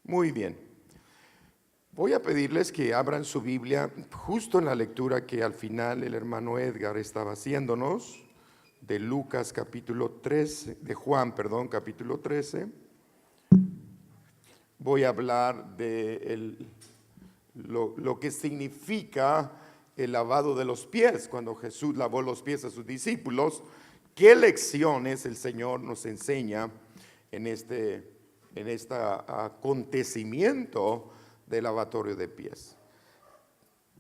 Muy bien. Voy a pedirles que abran su Biblia justo en la lectura que al final el hermano Edgar estaba haciéndonos de Lucas capítulo 13, de Juan, perdón, capítulo 13. Voy a hablar de lo que significa el lavado de los pies, cuando Jesús lavó los pies a sus discípulos. ¿Qué lecciones el Señor nos enseña en este acontecimiento del lavatorio de pies?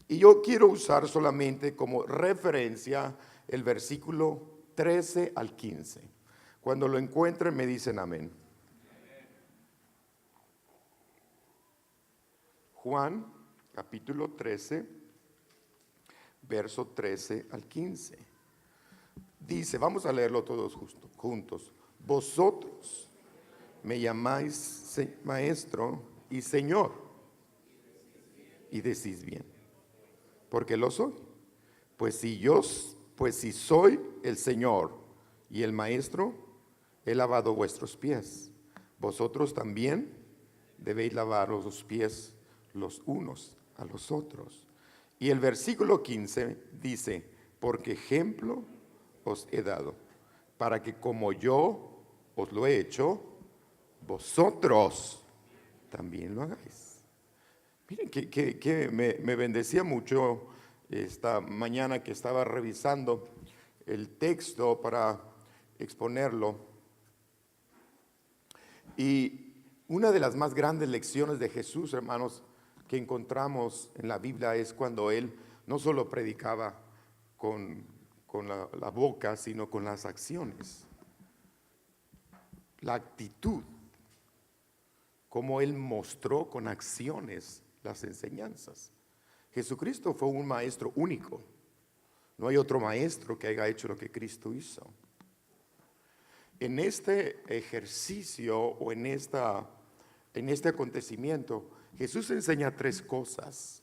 Y yo quiero usar solamente como referencia el versículo 13 al 15. Cuando lo encuentren me dicen amén. Juan capítulo 13, verso 13 al 15. Dice, vamos a leerlo todos juntos. Vosotros me llamáis maestro y señor, y decís bien, porque lo soy. Pues si soy el Señor y el maestro, he lavado vuestros pies. Vosotros también debéis lavar los pies los unos a los otros. Y el versículo 15 dice, porque ejemplo os he dado, para que como yo os lo he hecho, vosotros también lo hagáis. Miren que me bendecía mucho esta mañana que estaba revisando el texto para exponerlo. Y una de las más grandes lecciones de Jesús, hermanos, que encontramos en la Biblia es cuando Él no solo predicaba con la boca, sino con las acciones. La actitud, como Él mostró con acciones las enseñanzas. Jesucristo fue un maestro único. No hay otro maestro que haya hecho lo que Cristo hizo. En este ejercicio o en este acontecimiento, Jesús enseña tres cosas.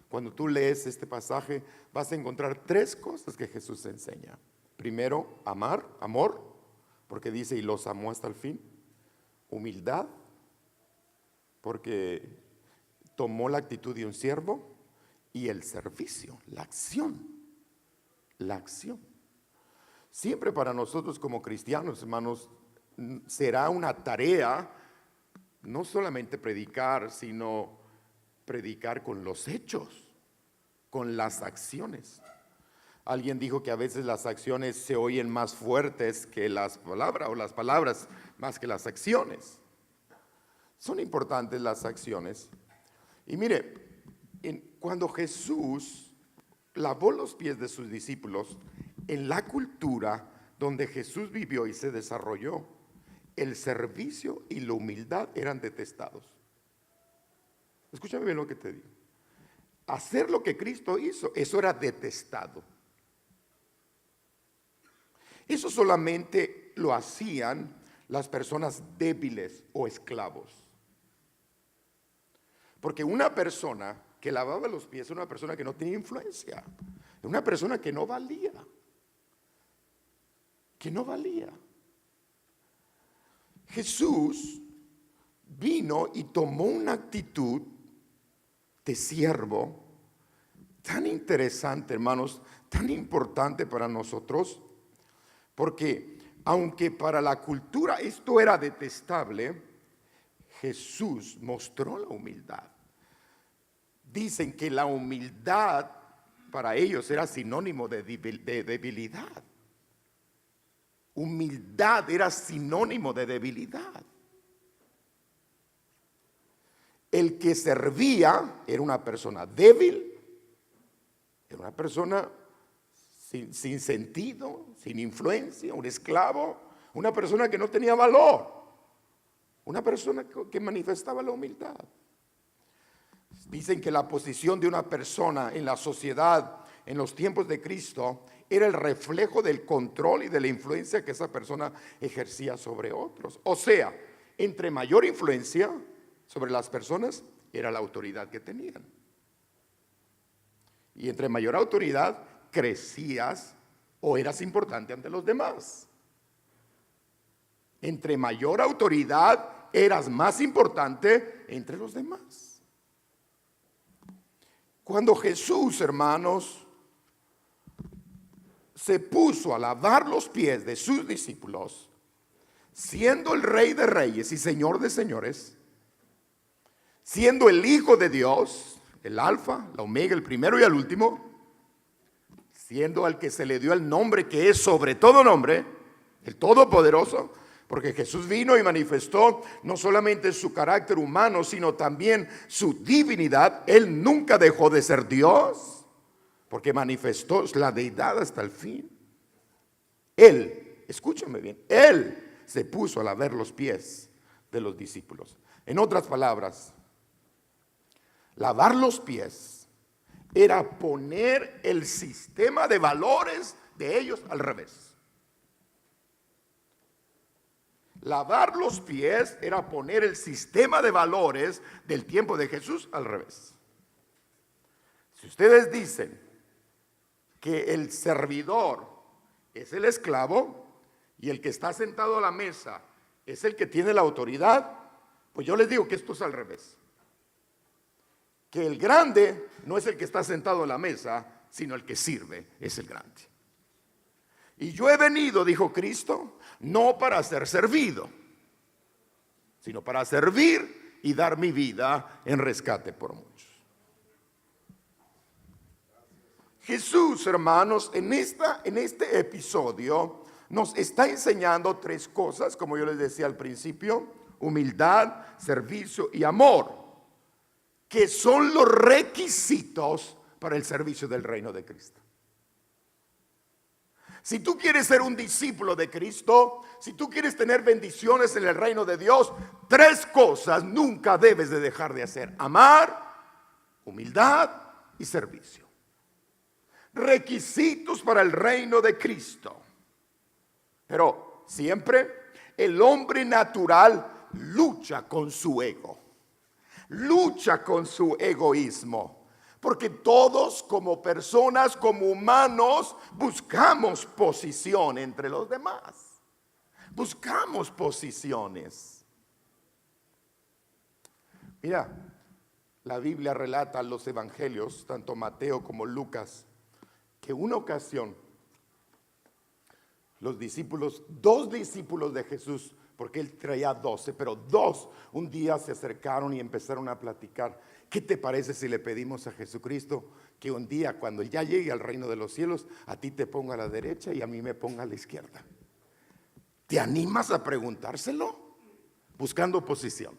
Cuando tú lees este pasaje, vas a encontrar tres cosas que Jesús enseña. Primero, amor, porque dice, y los amó hasta el fin. Humildad, porque tomó la actitud de un siervo. Y el servicio, la acción. Siempre para nosotros como cristianos, hermanos, será una tarea no solamente predicar, sino predicar con los hechos, con las acciones. Alguien dijo que a veces las acciones se oyen más fuertes que las palabras, o las palabras más que las acciones. Son importantes las acciones. Y mire, cuando Jesús lavó los pies de sus discípulos, en la cultura donde Jesús vivió y se desarrolló, el servicio y la humildad eran detestados. Escúchame bien lo que te digo. Hacer lo que Cristo hizo, eso era detestado. Eso solamente lo hacían las personas débiles o esclavos. Porque una persona que lavaba los pies era una persona que no tenía influencia, una persona que no valía. Jesús vino y tomó una actitud de siervo tan interesante, hermanos, tan importante para nosotros, porque aunque para la cultura esto era detestable, Jesús mostró la humildad. Dicen que la humildad para ellos era sinónimo de debilidad. Humildad era sinónimo de debilidad. El que servía era una persona débil, era una persona sin sentido, sin influencia, un esclavo, una persona que no tenía valor, una persona que manifestaba la humildad. Dicen que la posición de una persona en la sociedad en los tiempos de Cristo era el reflejo del control y de la influencia que esa persona ejercía sobre otros. O sea, entre mayor influencia sobre las personas era la autoridad que tenían. Y entre mayor autoridad crecías o eras importante ante los demás. Entre mayor autoridad eras más importante entre los demás. Cuando Jesús, hermanos, se puso a lavar los pies de sus discípulos, siendo el Rey de Reyes y Señor de Señores, siendo el Hijo de Dios, el Alfa, la Omega, el primero y el último, siendo al que se le dio el nombre que es sobre todo nombre, el Todopoderoso, porque Jesús vino y manifestó no solamente su carácter humano, sino también su divinidad. Él nunca dejó de ser Dios, porque manifestó la deidad hasta el fin. Él, escúchame bien, Él se puso a lavar los pies de los discípulos. En otras palabras, lavar los pies era poner el sistema de valores de ellos al revés. Lavar los pies era poner el sistema de valores del tiempo de Jesús al revés. Si ustedes dicen que el servidor es el esclavo y el que está sentado a la mesa es el que tiene la autoridad, pues yo les digo que esto es al revés. Que el grande no es el que está sentado a la mesa, sino el que sirve es el grande. Y yo he venido, dijo Cristo, no para ser servido, sino para servir y dar mi vida en rescate por muchos. Jesús, hermanos, en este episodio nos está enseñando tres cosas, como yo les decía al principio: humildad, servicio y amor, que son los requisitos para el servicio del reino de Cristo. Si tú quieres ser un discípulo de Cristo, si tú quieres tener bendiciones en el reino de Dios, tres cosas nunca debes de dejar de hacer: amar, humildad y servicio. Requisitos para el reino de Cristo. Pero siempre el hombre natural lucha con su ego, lucha con su egoísmo. Porque todos como personas, como humanos, buscamos posición entre los demás. Buscamos posiciones. Mira, la Biblia relata en los evangelios, tanto Mateo como Lucas, que una ocasión los discípulos, dos discípulos de Jesús, porque él traía 12, pero dos un día se acercaron y empezaron a platicar. ¿Qué te parece si le pedimos a Jesucristo que un día, cuando ya llegue al reino de los cielos, a ti te ponga a la derecha y a mí me ponga a la izquierda? ¿Te animas a preguntárselo? Buscando posición.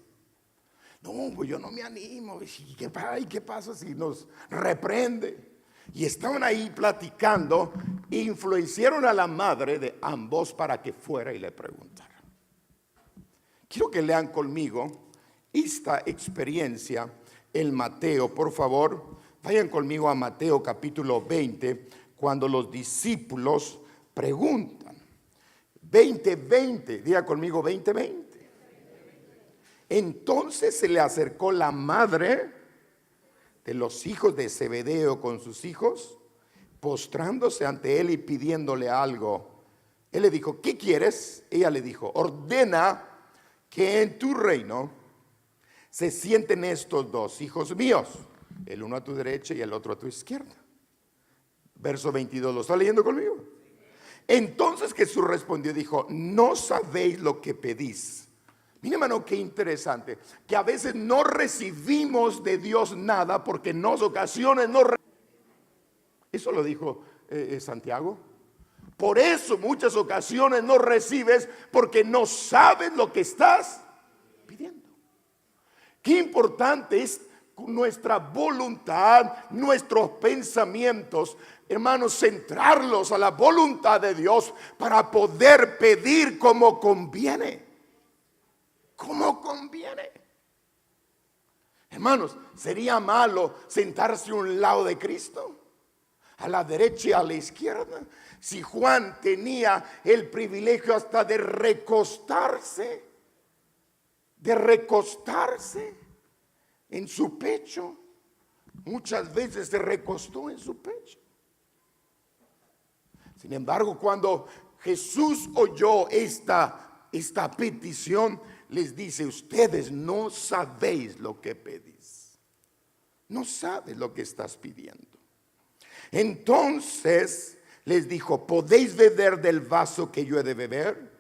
No, pues yo no me animo. ¿Y qué pasa si nos reprende? Y estaban ahí platicando, influenciaron a la madre de ambos para que fuera y le preguntara. Quiero que lean conmigo esta experiencia en Mateo, por favor. Vayan conmigo a Mateo capítulo 20, cuando los discípulos preguntan. 20:20, diga conmigo 20:20. Entonces se le acercó la madre de los hijos de Zebedeo con sus hijos, postrándose ante él y pidiéndole algo. Él le dijo: ¿qué quieres? Ella le dijo: ordena que en tu reino se sienten estos dos hijos míos, el uno a tu derecha y el otro a tu izquierda. Verso 22, ¿lo está leyendo conmigo? Entonces Jesús respondió y dijo: no sabéis lo que pedís. Mira, hermano, qué interesante, que a veces no recibimos de Dios nada porque en ocasiones no. Eso lo dijo Santiago. Por eso muchas ocasiones no recibes porque no sabes lo que estás pidiendo. Qué importante es nuestra voluntad, nuestros pensamientos, hermanos, centrarlos a la voluntad de Dios para poder pedir como conviene. Como conviene. Hermanos, ¿sería malo sentarse a un lado de Cristo? A la derecha y a la izquierda. Si Juan tenía el privilegio hasta de recostarse en su pecho, muchas veces se recostó en su pecho. Sin embargo, cuando Jesús oyó esta petición, les dice: ustedes no sabéis lo que pedís. No sabes lo que estás pidiendo. Entonces les dijo: ¿podéis beber del vaso que yo he de beber?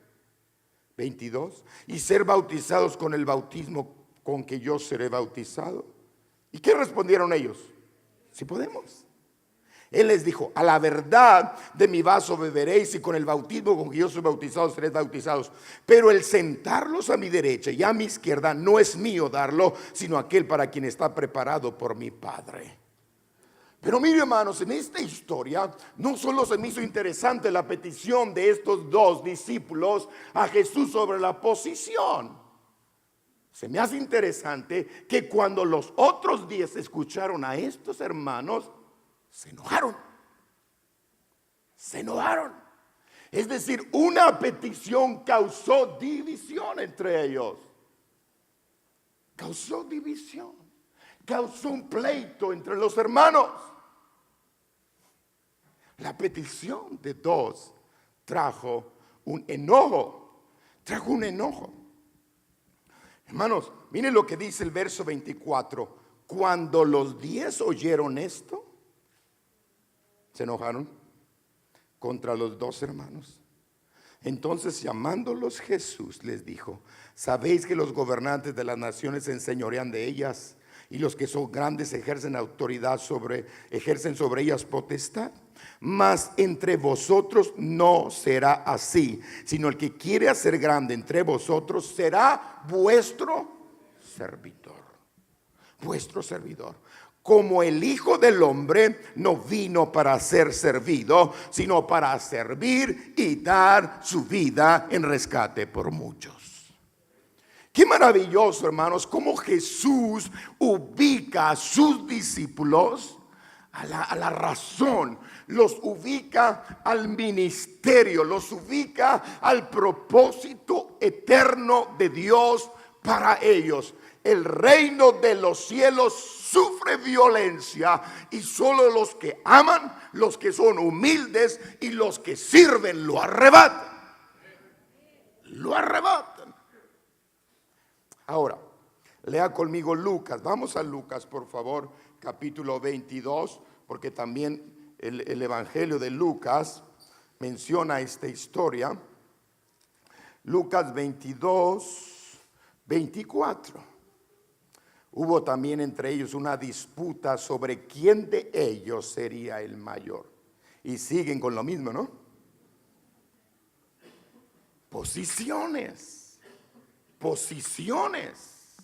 22. Y ser bautizados con el bautismo con que yo seré bautizado. ¿Y qué respondieron ellos? Sí podemos. Él les dijo: a la verdad de mi vaso beberéis, y con el bautismo con que yo soy bautizado seréis bautizados. Pero el sentarlos a mi derecha y a mi izquierda no es mío darlo, sino aquel para quien está preparado por mi Padre. Pero mire, hermanos, en esta historia no solo se me hizo interesante la petición de estos dos discípulos a Jesús sobre la posición. Se me hace interesante que cuando los otros 10 escucharon a estos hermanos, se enojaron. Se enojaron. Es decir, una petición causó división entre ellos. Causó división. Causó un pleito entre los hermanos. La petición de dos trajo un enojo. Trajo un enojo. Hermanos, miren lo que dice el verso 24. Cuando los 10 oyeron esto, se enojaron contra los dos hermanos. Entonces, llamándolos, Jesús les dijo: ¿sabéis que los gobernantes de las naciones se enseñorean de ellas, y los que son grandes ejercen sobre ellas potestad? Mas entre vosotros no será así, sino el que quiere hacer grande entre vosotros será vuestro servidor. Vuestro servidor. Como el Hijo del Hombre no vino para ser servido, sino para servir y dar su vida en rescate por muchos. Qué maravilloso, hermanos, cómo Jesús ubica a sus discípulos a la razón, los ubica al ministerio, los ubica al propósito eterno de Dios para ellos. El reino de los cielos sufre violencia, y solo los que aman, los que son humildes y los que sirven lo arrebatan. Lo arrebatan. Ahora, lea conmigo Lucas. Vamos a Lucas, por favor, capítulo 22, porque también el Evangelio de Lucas menciona esta historia. Lucas 22, 24. Hubo también entre ellos una disputa sobre quién de ellos sería el mayor. Y siguen con lo mismo, ¿no? Posiciones. Posiciones.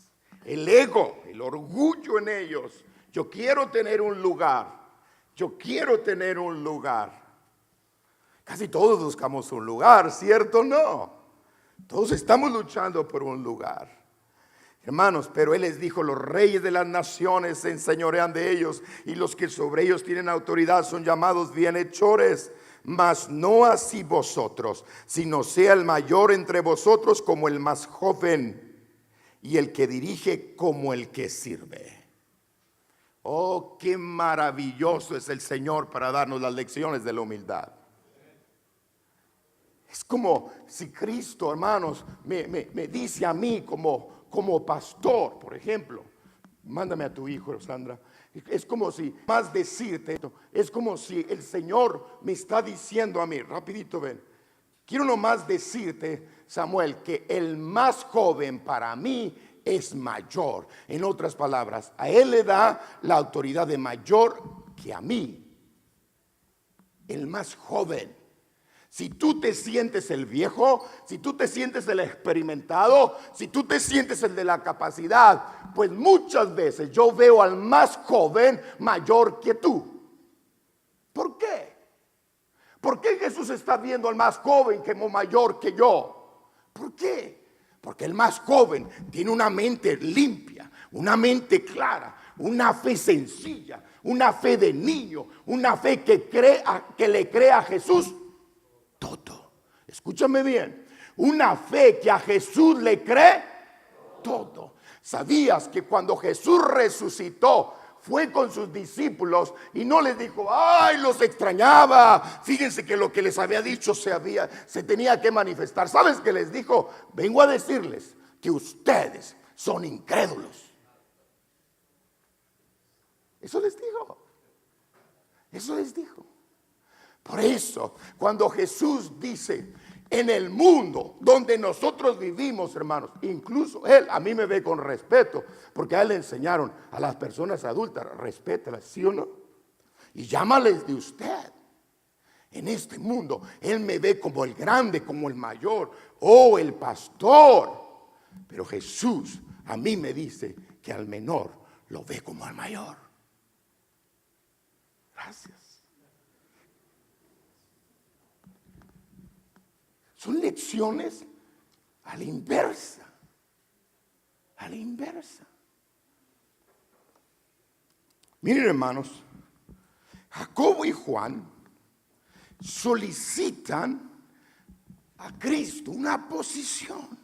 El ego, el orgullo en ellos. Yo quiero tener un lugar. Yo quiero tener un lugar. Casi todos buscamos un lugar, ¿cierto o no? Todos estamos luchando por un lugar. Hermanos, pero Él les dijo: los reyes de las naciones se enseñorean de ellos, y los que sobre ellos tienen autoridad son llamados bienhechores. Mas no así vosotros, sino sea el mayor entre vosotros como el más joven, y el que dirige como el que sirve. Oh, qué maravilloso es el Señor para darnos las lecciones de la humildad. Es como si Cristo, hermanos, me dice a mí como pastor, por ejemplo: mándame a tu hijo, Sandra. Es como si, más decirte esto, es como si el Señor me está diciendo a mí, rapidito ven, quiero nomás decirte, Samuel, que el más joven para mí es mayor. En otras palabras, a él le da la autoridad de mayor que a mí. El más joven. Si tú te sientes el viejo, si tú te sientes el experimentado, si tú te sientes el de la capacidad, pues muchas veces yo veo al más joven mayor que tú. ¿Por qué? ¿Por qué Jesús está viendo al más joven como mayor que yo? ¿Por qué? Porque el más joven tiene una mente limpia, una mente clara, una fe sencilla, una fe de niño, una fe que le cree a Jesús todo. Escúchame bien. Una fe que a Jesús le cree todo. ¿Sabías que cuando Jesús resucitó, fue con sus discípulos y no les dijo: ay, los extrañaba, fíjense que lo que les había dicho se tenía que manifestar? ¿Sabes qué les dijo? Vengo a decirles que ustedes son incrédulos. Eso les dijo. Eso les dijo. Por eso, cuando Jesús dice, en el mundo donde nosotros vivimos, hermanos, incluso Él a mí me ve con respeto, porque a Él le enseñaron a las personas adultas, respétalas, ¿sí o no? Y llámales de usted. En este mundo, Él me ve como el grande, como el mayor, o el pastor. Pero Jesús a mí me dice que al menor lo ve como al mayor. Gracias. Son lecciones a la inversa. A la inversa. Miren, hermanos, Jacobo y Juan solicitan a Cristo una posición.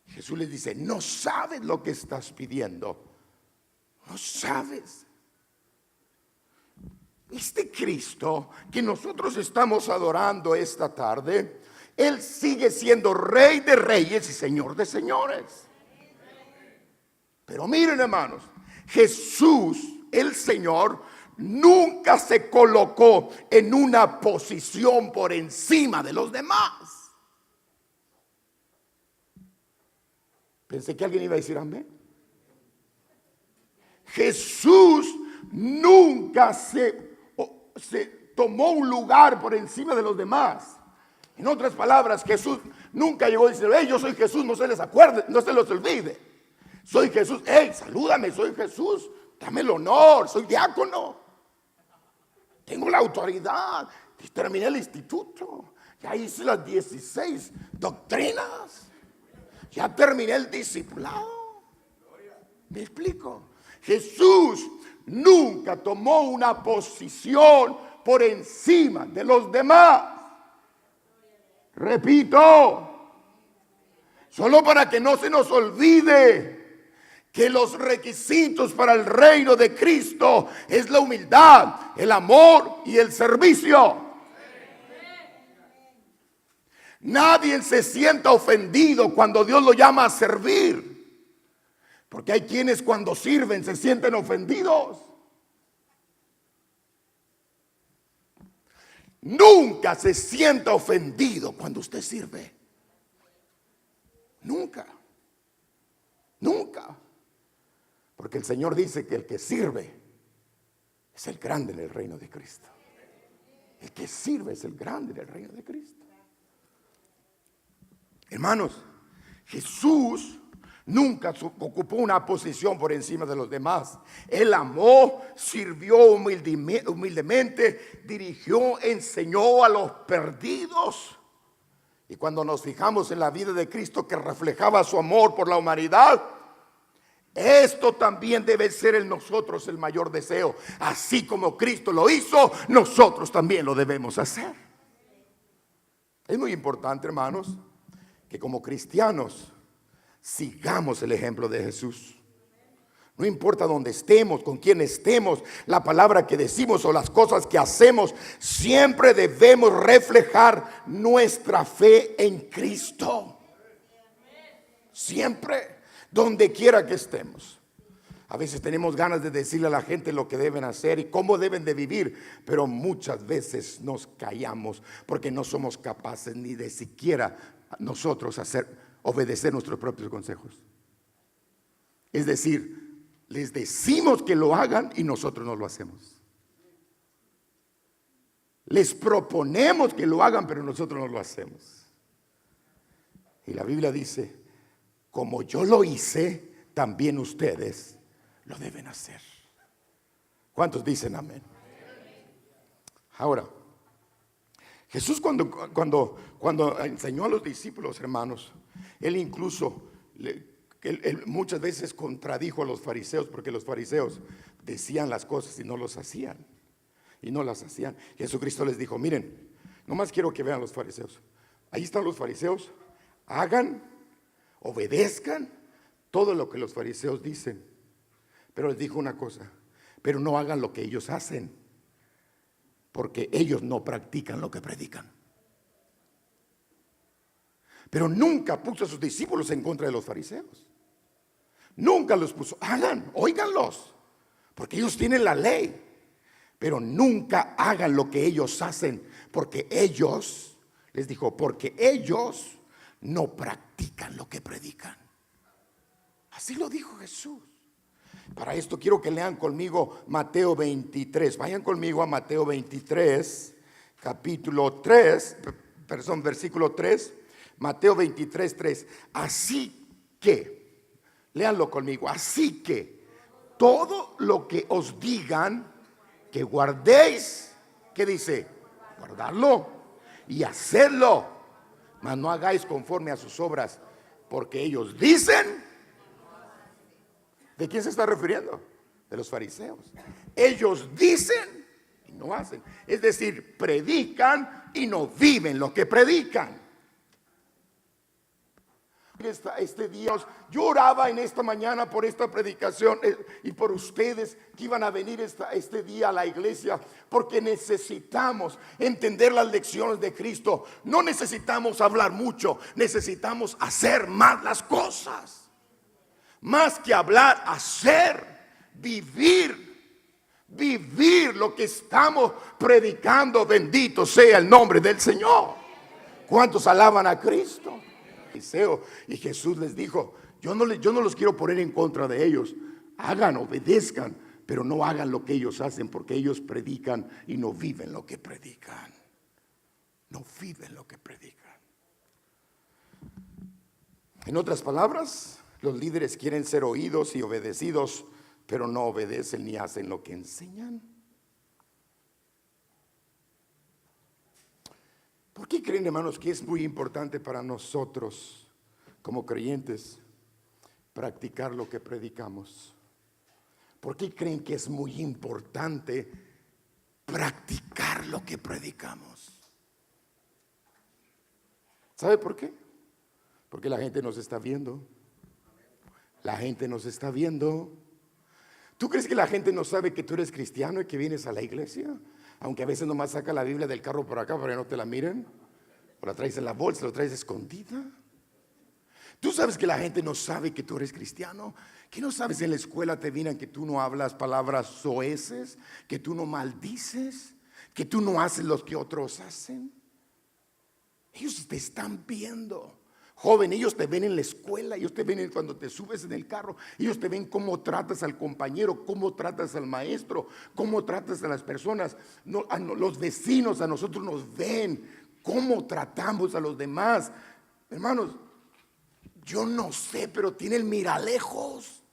Jesús les dice, no sabes lo que estás pidiendo. No sabes. Este Cristo que nosotros estamos adorando esta tarde, Él sigue siendo Rey de reyes y Señor de señores. Pero miren, hermanos, Jesús, el Señor, nunca se colocó en una posición por encima de los demás. Pensé que alguien iba a decir amén. Jesús nunca se tomó un lugar por encima de los demás. En otras palabras, Jesús nunca llegó a decir, hey, yo soy Jesús, no se les acuerde, no se los olvide. Soy Jesús, hey, salúdame, soy Jesús, dame el honor, soy diácono. Tengo la autoridad, terminé el instituto, ya hice las 16 doctrinas, ya terminé el discipulado. ¿Me explico? Jesús nunca tomó una posición por encima de los demás. Repito, solo para que no se nos olvide que los requisitos para el reino de Cristo es la humildad, el amor y el servicio. Nadie se sienta ofendido cuando Dios lo llama a servir, porque hay quienes cuando sirven se sienten ofendidos. Nunca se sienta ofendido cuando usted sirve. Nunca. Nunca. Porque el Señor dice que el que sirve es el grande en el reino de Cristo. El que sirve es el grande en el reino de Cristo. Hermanos, Jesús nunca ocupó una posición por encima de los demás. Él amó, sirvió humildemente, dirigió, enseñó a los perdidos. Y cuando nos fijamos en la vida de Cristo que reflejaba su amor por la humanidad, esto también debe ser en nosotros el mayor deseo. Así como Cristo lo hizo, nosotros también lo debemos hacer. Es muy importante, hermanos, que como cristianos sigamos el ejemplo de Jesús. No importa dónde estemos, con quién estemos, la palabra que decimos o las cosas que hacemos, siempre debemos reflejar nuestra fe en Cristo. Siempre, donde quiera que estemos. A veces tenemos ganas de decirle a la gente lo que deben hacer y cómo deben de vivir, pero muchas veces nos callamos porque no somos capaces ni de siquiera nosotros obedecer nuestros propios consejos. Es decir, les decimos que lo hagan y nosotros no lo hacemos. Les proponemos que lo hagan, pero nosotros no lo hacemos. Y la Biblia dice, como yo lo hice, también ustedes lo deben hacer. ¿Cuántos dicen amén? Ahora, Jesús cuando enseñó a los discípulos, hermanos, Él incluso él muchas veces contradijo a los fariseos, porque los fariseos decían las cosas y no los hacían. Y no las hacían. Jesucristo les dijo, miren, nomás quiero que vean los fariseos. Ahí están los fariseos. Hagan, obedezcan todo lo que los fariseos dicen. Pero les dijo una cosa, pero no hagan lo que ellos hacen, porque ellos no practican lo que predican. pero nunca puso a sus discípulos en contra de los fariseos. Nunca los puso, hagan, óiganlos, porque ellos tienen la ley, pero nunca hagan lo que ellos hacen, porque ellos, les dijo, porque ellos no practican lo que predican. Así lo dijo Jesús. Para esto quiero que lean conmigo Mateo 23. Vayan conmigo a Mateo 23, versículo 3. Mateo 23, 3. Así que, léanlo conmigo, así que todo lo que os digan que guardéis, ¿qué dice? Guardarlo y hacerlo, mas no hagáis conforme a sus obras, porque ellos dicen. ¿De quién se está refiriendo? De los fariseos. Ellos dicen y no hacen. Es decir, predican y no viven lo que predican. Este día yo oraba en esta mañana por esta predicación y por ustedes que iban a venir este día a la iglesia, porque necesitamos entender las lecciones de Cristo. No necesitamos hablar mucho, necesitamos hacer más las cosas. Más que hablar, hacer, vivir lo que estamos predicando. Bendito sea el nombre del Señor. ¿Cuántos alaban a Cristo? Y Jesús les dijo, yo no los quiero poner en contra de ellos. Hagan, obedezcan, pero no hagan lo que ellos hacen, porque ellos predican y no viven lo que predican. No viven lo que predican. En otras palabras, los líderes quieren ser oídos y obedecidos, pero no obedecen ni hacen lo que enseñan. ¿Por qué creen, hermanos, que es muy importante para nosotros como creyentes practicar lo que predicamos? ¿Por qué creen que es muy importante practicar lo que predicamos? ¿Sabe por qué? Porque la gente nos está viendo. La gente nos está viendo. ¿Tú crees que la gente no sabe que tú eres cristiano y que vienes a la iglesia? Aunque a veces nomás saca la Biblia del carro por acá para que no te la miren. O la traes en la bolsa, la traes escondida. ¿Tú sabes que la gente no sabe que tú eres cristiano? ¿Que no sabes en la escuela te miran que tú no hablas palabras soeces? ¿Que tú no maldices? ¿Que tú no haces lo que otros hacen? Ellos te están viendo. Joven, ellos te ven en la escuela, ellos te ven cuando te subes en el carro, ellos te ven cómo tratas al compañero, cómo tratas al maestro, cómo tratas a las personas. Los vecinos a nosotros nos ven, cómo tratamos a los demás. Hermanos, yo no sé, pero tienen miralejos.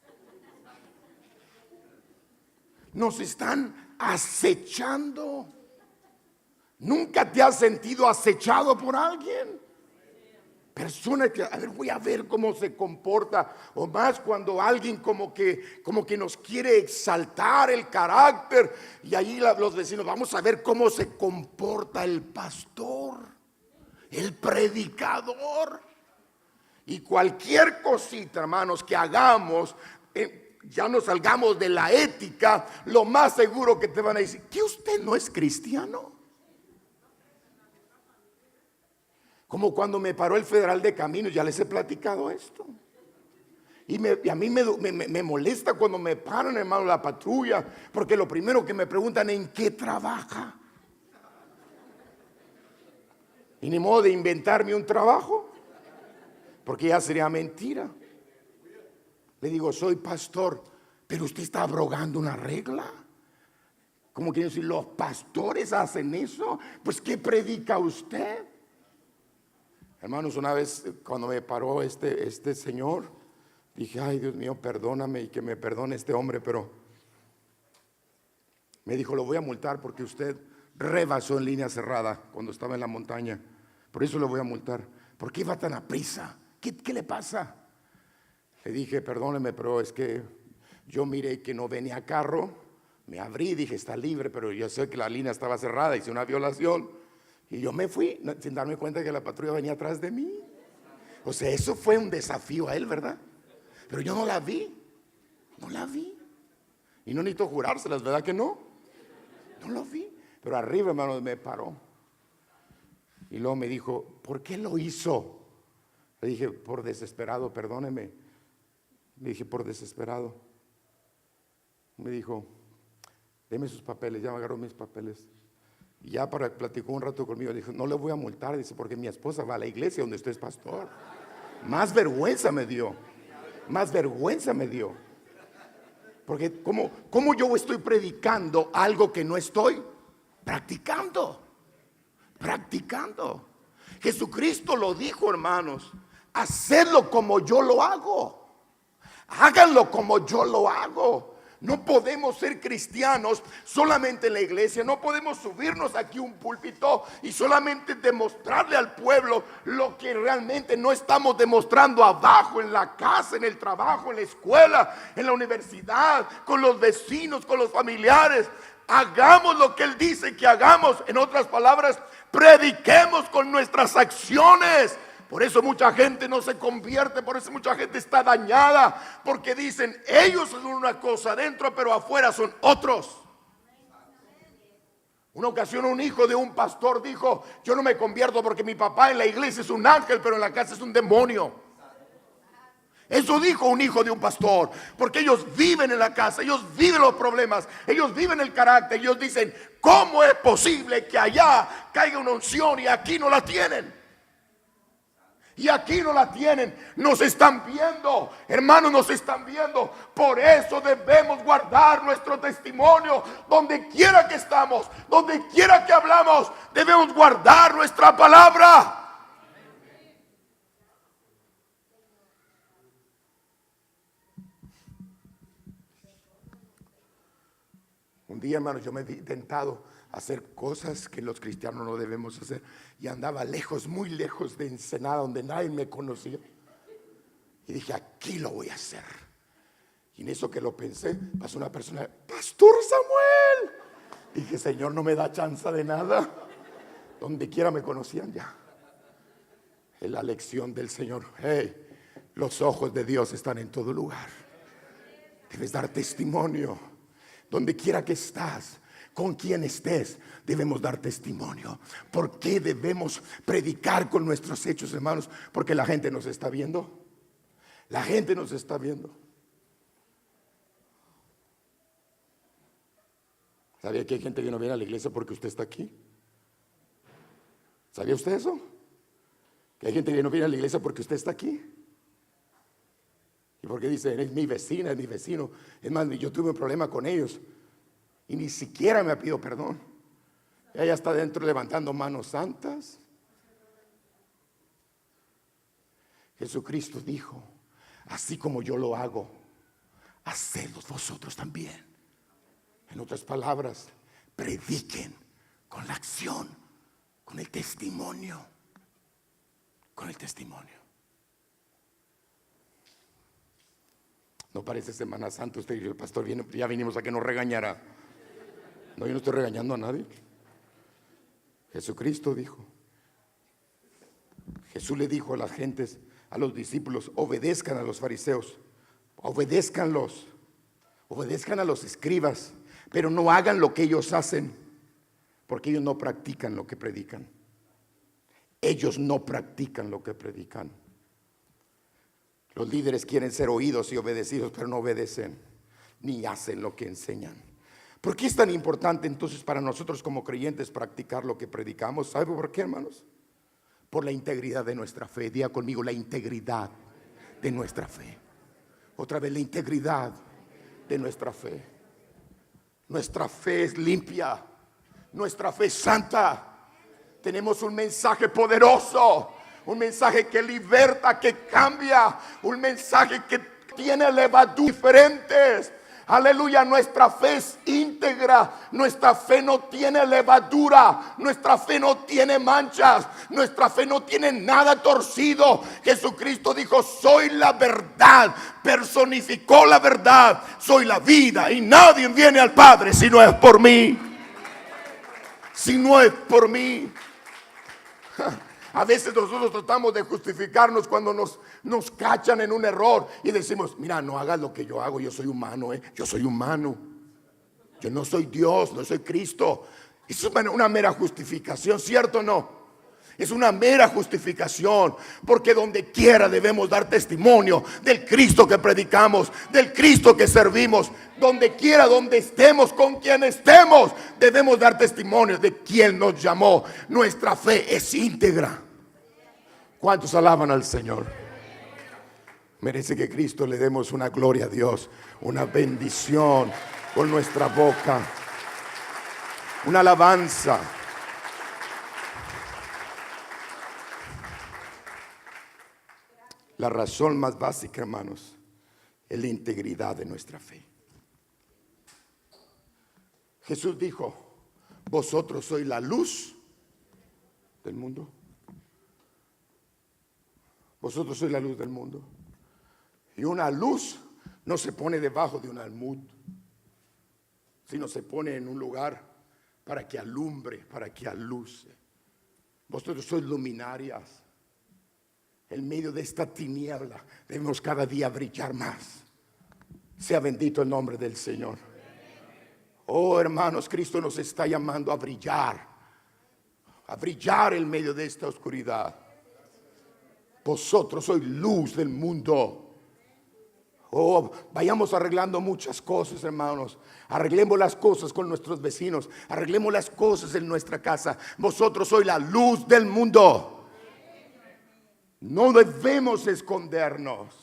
Nos están acechando. ¿Nunca te has sentido acechado por alguien? Personas que, a ver, voy a ver cómo se comporta, o más cuando alguien como que nos quiere exaltar el carácter, y ahí los vecinos, vamos a ver cómo se comporta el pastor, el predicador. Y cualquier cosita, hermanos, que hagamos, ya no salgamos de la ética, lo más seguro que te van a decir, ¿que usted no es cristiano? Como cuando me paró el federal de caminos, ya les he platicado esto. Y a mí me molesta cuando me paran, hermano, la patrulla, porque lo primero que me preguntan, ¿en qué trabaja? Y ni modo de inventarme un trabajo, porque ya sería mentira. Le digo, soy pastor, pero usted está abrogando una regla. Como quieren decir, los pastores hacen eso. Pues, ¿qué predica usted? Hermanos, una vez cuando me paró este señor, dije, ay Dios mío, perdóname y que me perdone este hombre, pero me dijo, lo voy a multar porque usted rebasó en línea cerrada cuando estaba en la montaña. Por eso lo voy a multar. ¿Por qué iba tan a prisa? ¿Qué le pasa? Le dije, perdóneme, pero es que yo miré que no venía carro, me abrí, dije, está libre, pero yo sé que la línea estaba cerrada, hice una violación. Y yo me fui sin darme cuenta que la patrulla venía atrás de mí. O sea, eso fue un desafío a él, ¿verdad? Pero yo no la vi. Y no necesito jurárselas, ¿verdad que no? No lo vi. Pero arriba, hermano, me paró. Y luego me dijo, ¿por qué lo hizo? Le dije, por desesperado, perdóneme. Le dije, por desesperado. Me dijo, deme sus papeles. Ya me agarró mis papeles. Y ya platicó un rato conmigo. Dijo, no le voy a multar, dice, porque mi esposa va a la iglesia donde usted es pastor. Más vergüenza me dio. Más vergüenza me dio. Porque ¿cómo yo estoy predicando algo que no estoy practicando? Practicando. Jesucristo lo dijo, hermanos. Hacedlo como yo lo hago. Háganlo como yo lo hago. No podemos ser cristianos solamente en la iglesia. No podemos subirnos aquí a un púlpito y solamente demostrarle al pueblo lo que realmente no estamos demostrando abajo, en la casa, en el trabajo, en la escuela, en la universidad, con los vecinos, con los familiares. Hagamos lo que Él dice que hagamos. En otras palabras, prediquemos con nuestras acciones. Por eso mucha gente no se convierte, por eso mucha gente está dañada, porque dicen, ellos son una cosa adentro, pero afuera son otros. Una ocasión un hijo de un pastor dijo, yo no me convierto porque mi papá en la iglesia es un ángel, pero en la casa es un demonio. Eso dijo un hijo de un pastor, porque ellos viven en la casa, ellos viven los problemas, ellos viven el carácter. Ellos dicen, ¿cómo es posible que allá caiga una unción y aquí no la tienen? Y aquí no la tienen. Nos están viendo, hermanos, nos están viendo. Por eso debemos guardar nuestro testimonio. Donde quiera que estamos, donde quiera que hablamos, debemos guardar nuestra palabra. Un día, hermanos, yo me vi tentado a hacer cosas que los cristianos no debemos hacer. Y andaba lejos, muy lejos de Ensenada, donde nadie me conocía. Y dije, aquí lo voy a hacer. Y en eso que lo pensé, pasó una persona, Pastor Samuel. Dije, Señor, no me da chance de nada. Donde quiera me conocían ya. Es la lección del Señor. Hey, los ojos de Dios están en todo lugar. Debes dar testimonio. Donde quiera que estás, con quien estés, debemos dar testimonio. ¿Por qué debemos predicar con nuestros hechos, hermanos? Porque la gente nos está viendo. La gente nos está viendo. ¿Sabía que hay gente que no viene a la iglesia porque usted está aquí? ¿Sabía usted eso? Que hay gente que no viene a la iglesia porque usted está aquí. Y porque dicen, es mi vecina, es mi vecino. Es más, yo tuve un problema con ellos y ni siquiera me ha pedido perdón. Ella está dentro levantando manos santas. Jesucristo dijo, así como yo lo hago, hacedlo vosotros también. En otras palabras, prediquen con la acción, con el testimonio. Con el testimonio. No parece Semana Santa. Usted y el pastor viene, ya vinimos a que nos regañara. No, yo no estoy regañando a nadie. Jesucristo dijo. Jesús le dijo a las gentes, a los discípulos, obedezcan a los fariseos, obedézcanlos, obedezcan a los escribas, pero no hagan lo que ellos hacen, porque ellos no practican lo que predican. Ellos no practican lo que predican. Los líderes quieren ser oídos y obedecidos, pero no obedecen ni hacen lo que enseñan. ¿Por qué es tan importante entonces para nosotros como creyentes practicar lo que predicamos? ¿Sabe por qué, hermanos? Por la integridad de nuestra fe. Diga conmigo, la integridad de nuestra fe. Otra vez, la integridad de nuestra fe. Nuestra fe es limpia. Nuestra fe es santa. Tenemos un mensaje poderoso. Un mensaje que liberta, que cambia. Un mensaje que tiene levaduras diferentes. Aleluya, nuestra fe es íntegra. Nuestra fe no tiene levadura. Nuestra fe no tiene manchas. Nuestra fe no tiene nada torcido. Jesucristo dijo, soy la verdad. Personificó la verdad. Soy la vida y nadie viene al Padre si no es por mí. Si no es por mí. A veces nosotros tratamos de justificarnos cuando nos cachan en un error y decimos, mira, no hagas lo que yo hago, yo soy humano, yo soy humano. Yo no soy Dios, no soy Cristo. Eso es una mera justificación, ¿cierto o no? Es una mera justificación, porque donde quiera debemos dar testimonio del Cristo que predicamos, del Cristo que servimos. Donde quiera, donde estemos, con quien estemos, debemos dar testimonio de quien nos llamó. Nuestra fe es íntegra. ¿Cuántos alaban al Señor? Merece que Cristo le demos una gloria a Dios, una bendición con nuestra boca, una alabanza. La razón más básica, hermanos, es la integridad de nuestra fe. Jesús dijo: vosotros sois la luz del mundo. Vosotros sois la luz del mundo. Y una luz no se pone debajo de un almud, sino se pone en un lugar para que alumbre, para que aluce. Vosotros sois luminarias. En medio de esta tiniebla debemos cada día brillar más. Sea bendito el nombre del Señor. Oh, hermanos, Cristo nos está llamando a brillar en medio de esta oscuridad. Vosotros sois luz del mundo. Oh, vayamos arreglando muchas cosas, hermanos. Arreglemos las cosas con nuestros vecinos. Arreglemos las cosas en nuestra casa. Vosotros sois la luz del mundo. No debemos escondernos.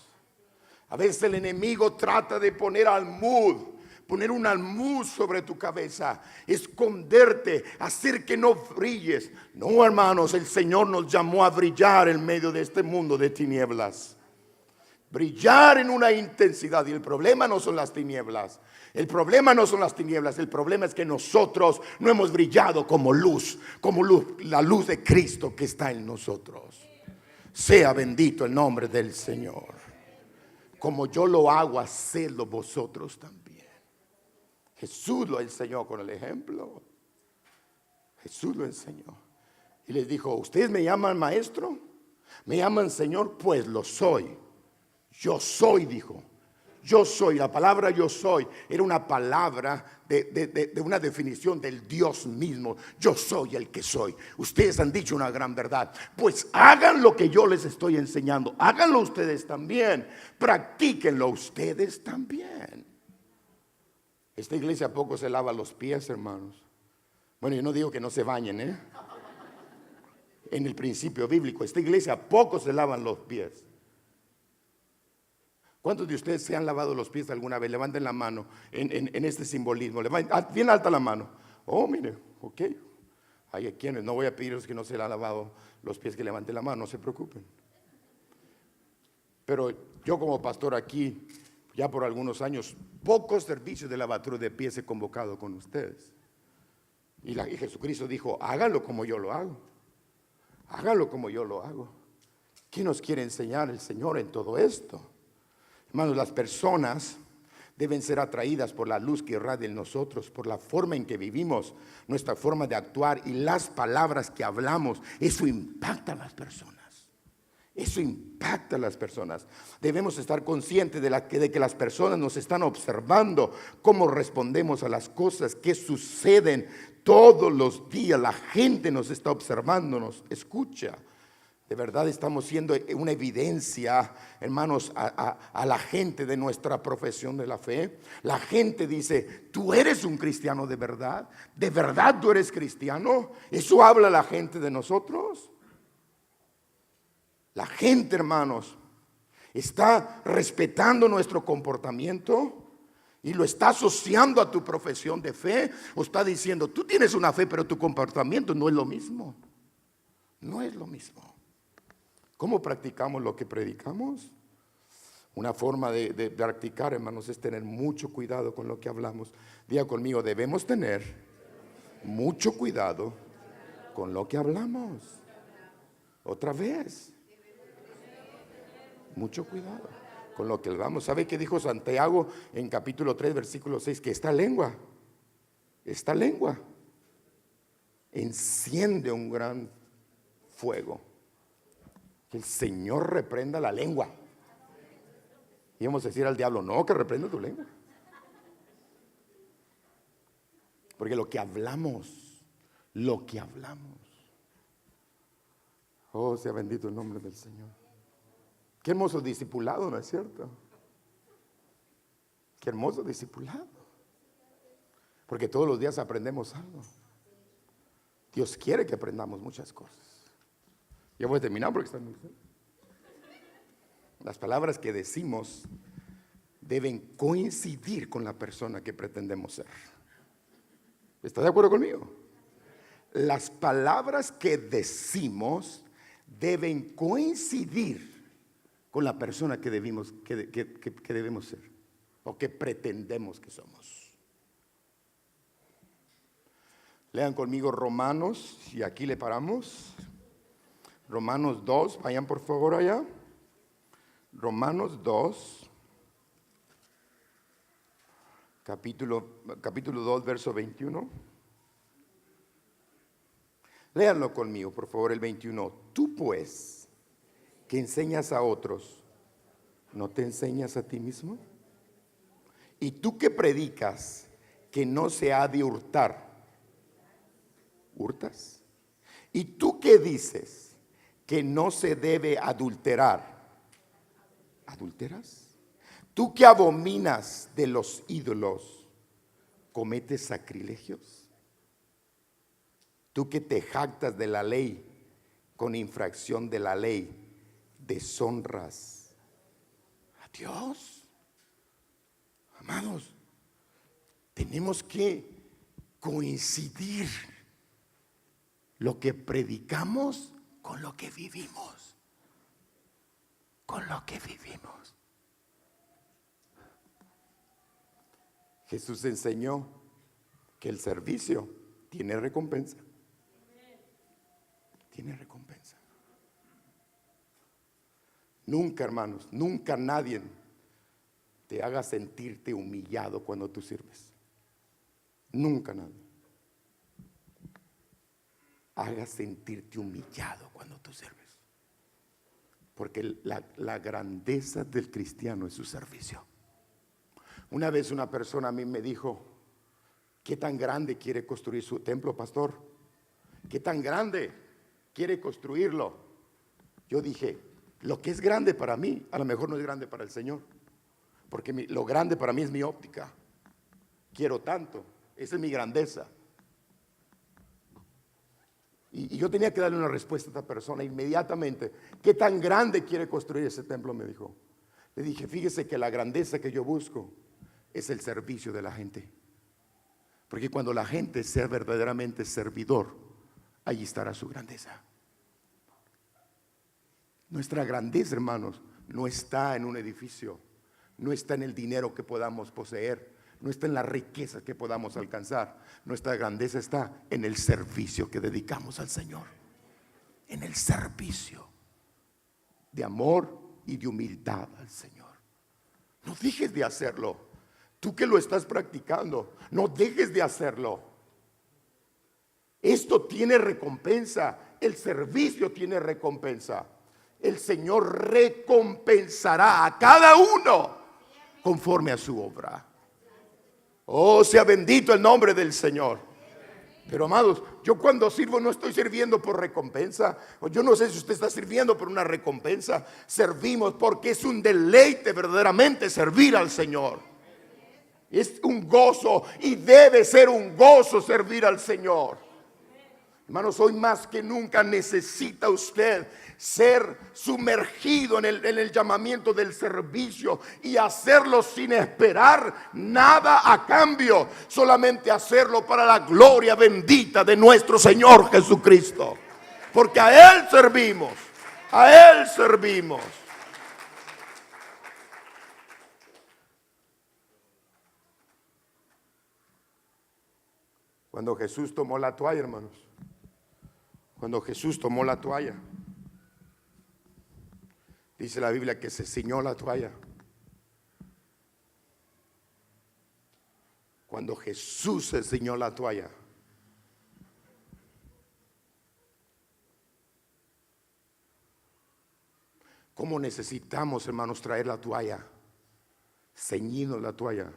A veces el enemigo trata de poner un almud sobre tu cabeza, esconderte, hacer que no brilles. No, hermanos, el Señor nos llamó a brillar en medio de este mundo de tinieblas. Brillar en una intensidad. Y el problema no son las tinieblas. El problema no son las tinieblas. El problema es que nosotros no hemos brillado como luz, la luz de Cristo que está en nosotros. Sea bendito el nombre del Señor. Como yo lo hago, hacedlo vosotros también. Jesús lo enseñó con el ejemplo. Jesús lo enseñó. Y les dijo: ¿ustedes me llaman maestro? ¿Me llaman Señor? Pues lo soy. Yo soy, dijo. Yo soy. La palabra yo soy era una palabra de una definición del Dios mismo. Yo soy el que soy. Ustedes han dicho una gran verdad. Pues hagan lo que yo les estoy enseñando. Háganlo ustedes también. Practíquenlo ustedes también. Esta iglesia a poco se lava los pies, hermanos. Bueno, yo no digo que no se bañen, en el principio bíblico, esta iglesia a poco se lavan los pies. ¿Cuántos de ustedes se han lavado los pies alguna vez? Levanten la mano en este simbolismo. Bien alta la mano. Oh, mire, ok. Hay quienes, no voy a pedirles que no se le han lavado los pies, que levanten la mano, no se preocupen. Pero yo como pastor aquí, ya por algunos años, pocos servicios de lavatura de pies he convocado con ustedes. Y Jesucristo dijo: háganlo como yo lo hago. Háganlo como yo lo hago. ¿Qué nos quiere enseñar el Señor en todo esto? Hermanos, las personas deben ser atraídas por la luz que irradia en nosotros, por la forma en que vivimos, nuestra forma de actuar y las palabras que hablamos. Eso impacta a las personas. Eso impacta a las personas. Debemos estar conscientes de que las personas nos están observando, cómo respondemos a las cosas que suceden todos los días. La gente nos está observando, nos escucha. De verdad estamos siendo una evidencia, hermanos, a la gente de nuestra profesión de la fe. La gente dice: ¿tú eres un cristiano de verdad? ¿De verdad tú eres cristiano? ¿Eso habla la gente de nosotros? La gente, hermanos, está respetando nuestro comportamiento y lo está asociando a tu profesión de fe, o está diciendo: tú tienes una fe, pero tu comportamiento no es lo mismo. No es lo mismo. ¿Cómo practicamos lo que predicamos? Una forma de practicar, hermanos, es tener mucho cuidado con lo que hablamos. Diga conmigo: debemos tener mucho cuidado con lo que hablamos. Otra vez. Mucho cuidado con lo que hablamos. ¿Sabe qué dijo Santiago en capítulo 3, versículo 6? Que esta lengua enciende un gran fuego. Que el Señor reprenda la lengua. Y vamos a decir al diablo: no, que reprenda tu lengua. Porque lo que hablamos Oh, sea bendito el nombre del Señor. Qué hermoso discipulado, ¿no es cierto? Qué hermoso discipulado. Porque todos los días aprendemos algo. Dios quiere que aprendamos muchas cosas. Ya voy a terminar porque están muy cerca. Las palabras que decimos deben coincidir con la persona que pretendemos ser. ¿Está de acuerdo conmigo? Las palabras que decimos deben coincidir con la persona que debemos ser o que pretendemos que somos. Lean conmigo Romanos, y aquí le paramos. Romanos 2, vayan por favor allá. Romanos 2, capítulo 2, verso 21. Léanlo conmigo, por favor, el 21. Tú pues, que enseñas a otros, ¿no te enseñas a ti mismo? Y tú que predicas que no se ha de hurtar, ¿hurtas? Y tú que dices que no se debe adulterar, ¿adulteras? Tú que abominas de los ídolos, ¿cometes sacrilegios? Tú que te jactas de la ley, con infracción de la ley, deshonras a Dios. Amados, tenemos que coincidir lo que predicamos con lo que vivimos. Con lo que vivimos. Jesús enseñó que el servicio tiene recompensa. Tiene recompensa. Nunca, hermanos, nunca nadie te haga sentirte humillado cuando tú sirves. Nunca nadie haga sentirte humillado cuando tú sirves. Porque la grandeza del cristiano es su servicio. Una vez una persona a mí me dijo: ¿qué tan grande quiere construir su templo, pastor? ¿Qué tan grande quiere construirlo? Yo dije: lo que es grande para mí, a lo mejor no es grande para el Señor. Porque lo grande para mí es mi óptica. Quiero tanto, esa es mi grandeza. Y yo tenía que darle una respuesta a esta persona inmediatamente. ¿Qué tan grande quiere construir ese templo?, me dijo. Le dije: fíjese que la grandeza que yo busco es el servicio de la gente. Porque cuando la gente sea verdaderamente servidor, allí estará su grandeza. Nuestra grandeza, hermanos, no está en un edificio, no está en el dinero que podamos poseer, no está en la riqueza que podamos alcanzar. Nuestra grandeza está en el servicio que dedicamos al Señor. En el servicio de amor y de humildad al Señor. No dejes de hacerlo. Tú que lo estás practicando, no dejes de hacerlo. Esto tiene recompensa. El servicio tiene recompensa. El Señor recompensará a cada uno conforme a su obra. Oh, sea bendito el nombre del Señor. Pero amados, yo cuando sirvo no estoy sirviendo por recompensa. Yo no sé si usted está sirviendo por una recompensa. Servimos porque es un deleite verdaderamente servir al Señor. Es un gozo y debe ser un gozo servir al Señor. Hermanos, hoy más que nunca necesita usted ser sumergido en el llamamiento del servicio y hacerlo sin esperar nada a cambio, solamente hacerlo para la gloria bendita de nuestro Señor Jesucristo, porque a Él servimos, a Él servimos. Cuando Jesús tomó la toalla, hermanos, cuando Jesús tomó la toalla, dice la Biblia que se ciñó la toalla. Cuando Jesús se ciñó la toalla, ¿cómo necesitamos, hermanos, traer la toalla? Ceñidos la toalla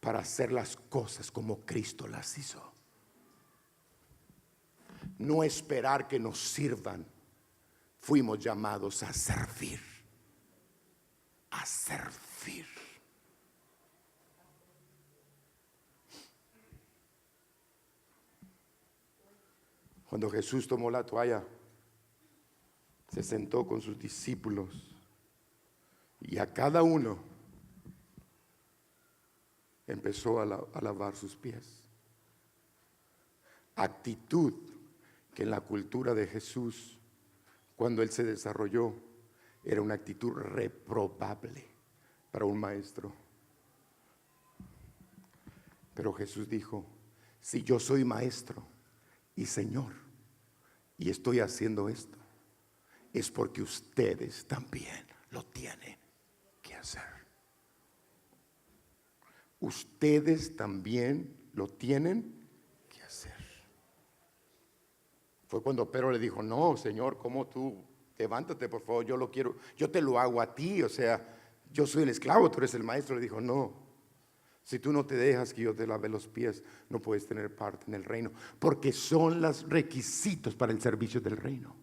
para hacer las cosas como Cristo las hizo. no esperar que nos sirvan. Fuimos llamados a servir. A servir. Cuando Jesús tomó la toalla, se sentó con sus discípulos y a cada uno empezó a lavar sus pies. Actitud que en la cultura de Jesús, cuando él se desarrolló, era una actitud reprobable para un maestro. Pero Jesús dijo: si yo soy maestro y Señor y estoy haciendo esto, es porque ustedes también lo tienen que hacer. Ustedes también lo tienen que hacer. Fue cuando Pedro le dijo: no, Señor, ¿cómo tú? Levántate, por favor, yo lo quiero, yo te lo hago a ti, o sea, yo soy el esclavo, tú eres el maestro. Le dijo: no, si tú no te dejas que yo te lave los pies, no puedes tener parte en el reino, porque son los requisitos para el servicio del reino.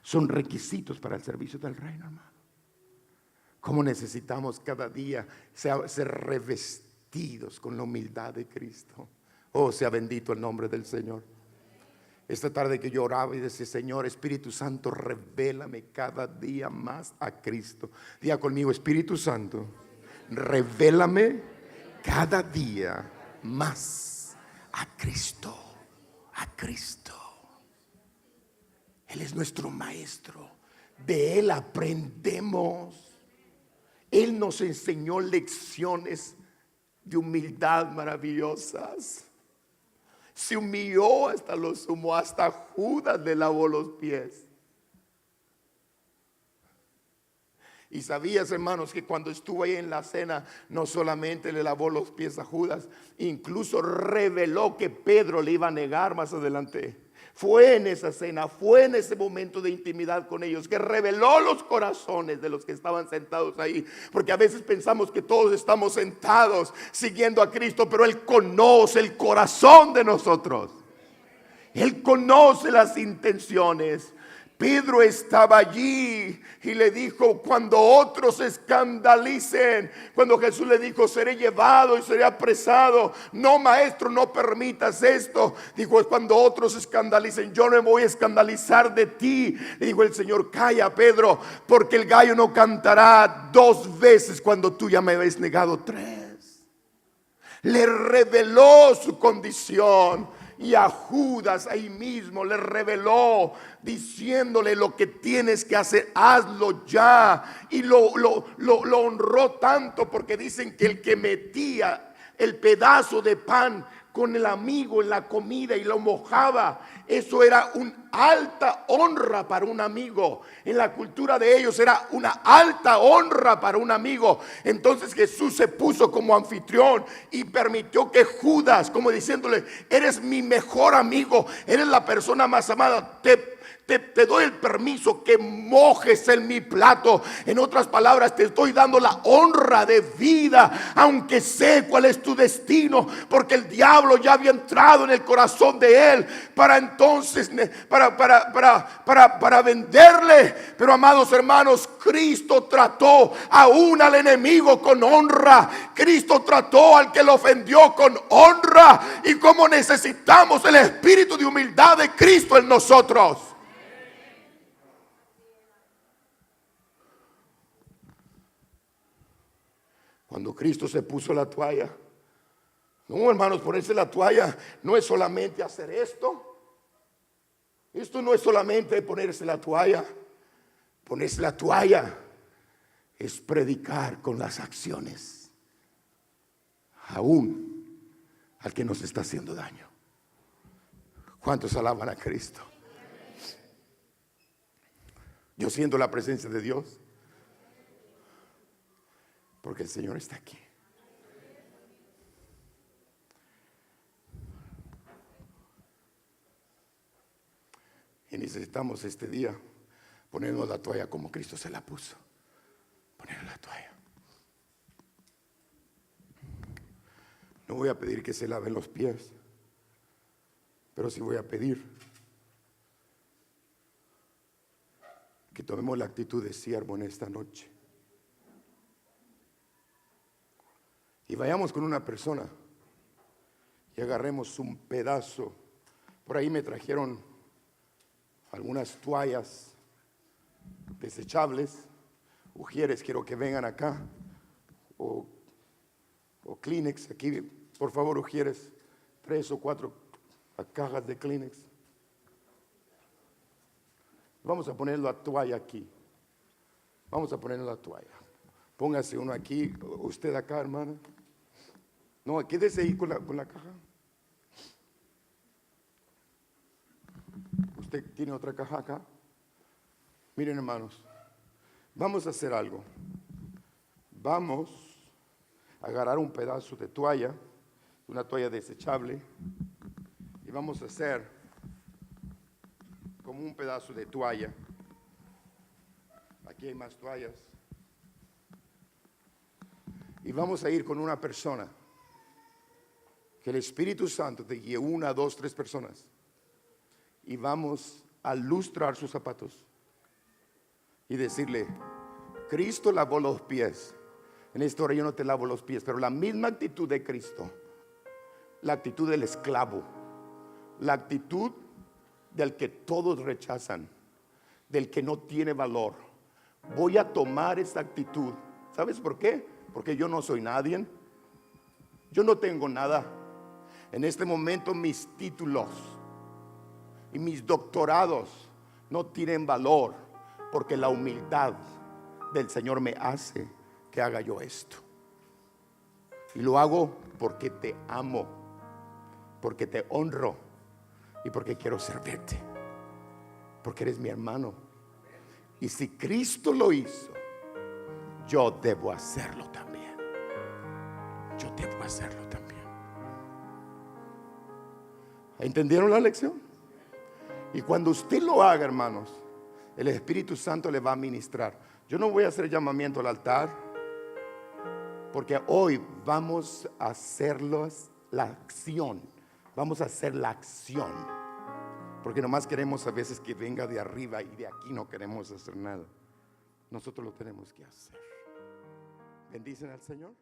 Son requisitos para el servicio del reino, hermano. Cómo necesitamos cada día ser revestidos con la humildad de Cristo. Oh, sea bendito el nombre del Señor. Esta tarde que yo oraba y decía: Señor, Espíritu Santo, revélame cada día más a Cristo. Diga conmigo: Espíritu Santo, revélame cada día más a Cristo. A Cristo. Él es nuestro maestro. De Él aprendemos. Él nos enseñó lecciones de humildad maravillosas. Se humilló hasta lo sumo, hasta Judas le lavó los pies. Y sabías, hermanos, que cuando estuvo ahí en la cena, no solamente le lavó los pies a Judas, incluso reveló que Pedro le iba a negar más adelante. Fue en esa cena, fue en ese momento de intimidad con ellos que reveló los corazones de los que estaban sentados ahí. Porque a veces pensamos que todos estamos sentados siguiendo a Cristo, pero Él conoce el corazón de nosotros. Él conoce las intenciones. Pedro estaba allí y le dijo: cuando otros se escandalicen, cuando Jesús le dijo: seré llevado y seré apresado, no, maestro, no permitas esto. Dijo: cuando otros se escandalicen, yo no me voy a escandalizar de ti. Le dijo el Señor: calla, Pedro, porque el gallo no cantará 2 veces cuando tú ya me habéis negado 3. Le reveló su condición. Y a Judas ahí mismo le reveló, diciéndole: lo que tienes que hacer, hazlo ya. Y lo honró tanto, porque dicen que el que metía el pedazo de pan con el amigo en la comida y lo mojaba, eso era una alta honra para un amigo. En la cultura de ellos era una alta honra para un amigo. Entonces Jesús se puso como anfitrión y permitió que Judas, como diciéndole: eres mi mejor amigo, eres la persona más amada, te doy el permiso que mojes en mi plato. En otras palabras, te estoy dando la honra de vida, aunque sé cuál es tu destino, porque el diablo ya había entrado en el corazón de él para entonces para venderle. Pero, amados hermanos, Cristo trató aún al enemigo con honra. Cristo trató al que lo ofendió con honra. Y como necesitamos el espíritu de humildad de Cristo en nosotros. Cuando Cristo se puso la toalla, no, hermanos, ponerse la toalla no es solamente hacer esto. Esto no es solamente ponerse la toalla. Ponerse la toalla es predicar con las acciones, aún al que nos está haciendo daño. ¿Cuántos alaban a Cristo? Yo siento la presencia de Dios, porque el Señor está aquí. Y necesitamos este día ponernos la toalla como Cristo se la puso. Poner la toalla. No voy a pedir que se laven los pies, pero sí voy a pedir que tomemos la actitud de siervo en esta noche. Y vayamos con una persona y agarremos un pedazo. Por ahí me trajeron algunas toallas desechables. Ujieres, quiero que vengan acá. O Kleenex, aquí, por favor, Ujieres, 3 o 4 cajas de Kleenex. Vamos a poner la toalla aquí. Vamos a poner la toalla. Póngase uno aquí, usted acá, hermana. No, quédese ahí con la caja. Usted tiene otra caja acá. Miren, hermanos, vamos a hacer algo. Vamos a agarrar un pedazo de toalla, una toalla desechable, y vamos a hacer como un pedazo de toalla. Aquí hay más toallas. Y vamos a ir con una persona. Que el Espíritu Santo te guíe, 1, 2, 3 personas. Y vamos a lustrar sus zapatos. Y decirle, Cristo lavó los pies. En esta hora yo no te lavo los pies, pero la misma actitud de Cristo. La actitud del esclavo. La actitud del que todos rechazan. Del que no tiene valor. Voy a tomar esa actitud. ¿Sabes por qué? Porque yo no soy nadie. Yo no tengo nada. En este momento mis títulos y mis doctorados no tienen valor, porque la humildad del Señor me hace que haga yo esto. Y lo hago porque te amo, porque te honro y porque quiero servirte, porque eres mi hermano. Y si Cristo lo hizo, yo debo hacerlo también. Yo debo hacerlo también. ¿Entendieron la lección? Y cuando usted lo haga, hermanos, el Espíritu Santo le va a ministrar. Yo no voy a hacer llamamiento al altar, porque hoy vamos a hacerlo la acción. Vamos a hacer la acción. Porque nomás queremos a veces que venga de arriba y de aquí no queremos hacer nada. Nosotros lo tenemos que hacer. ¿Bendicen al Señor?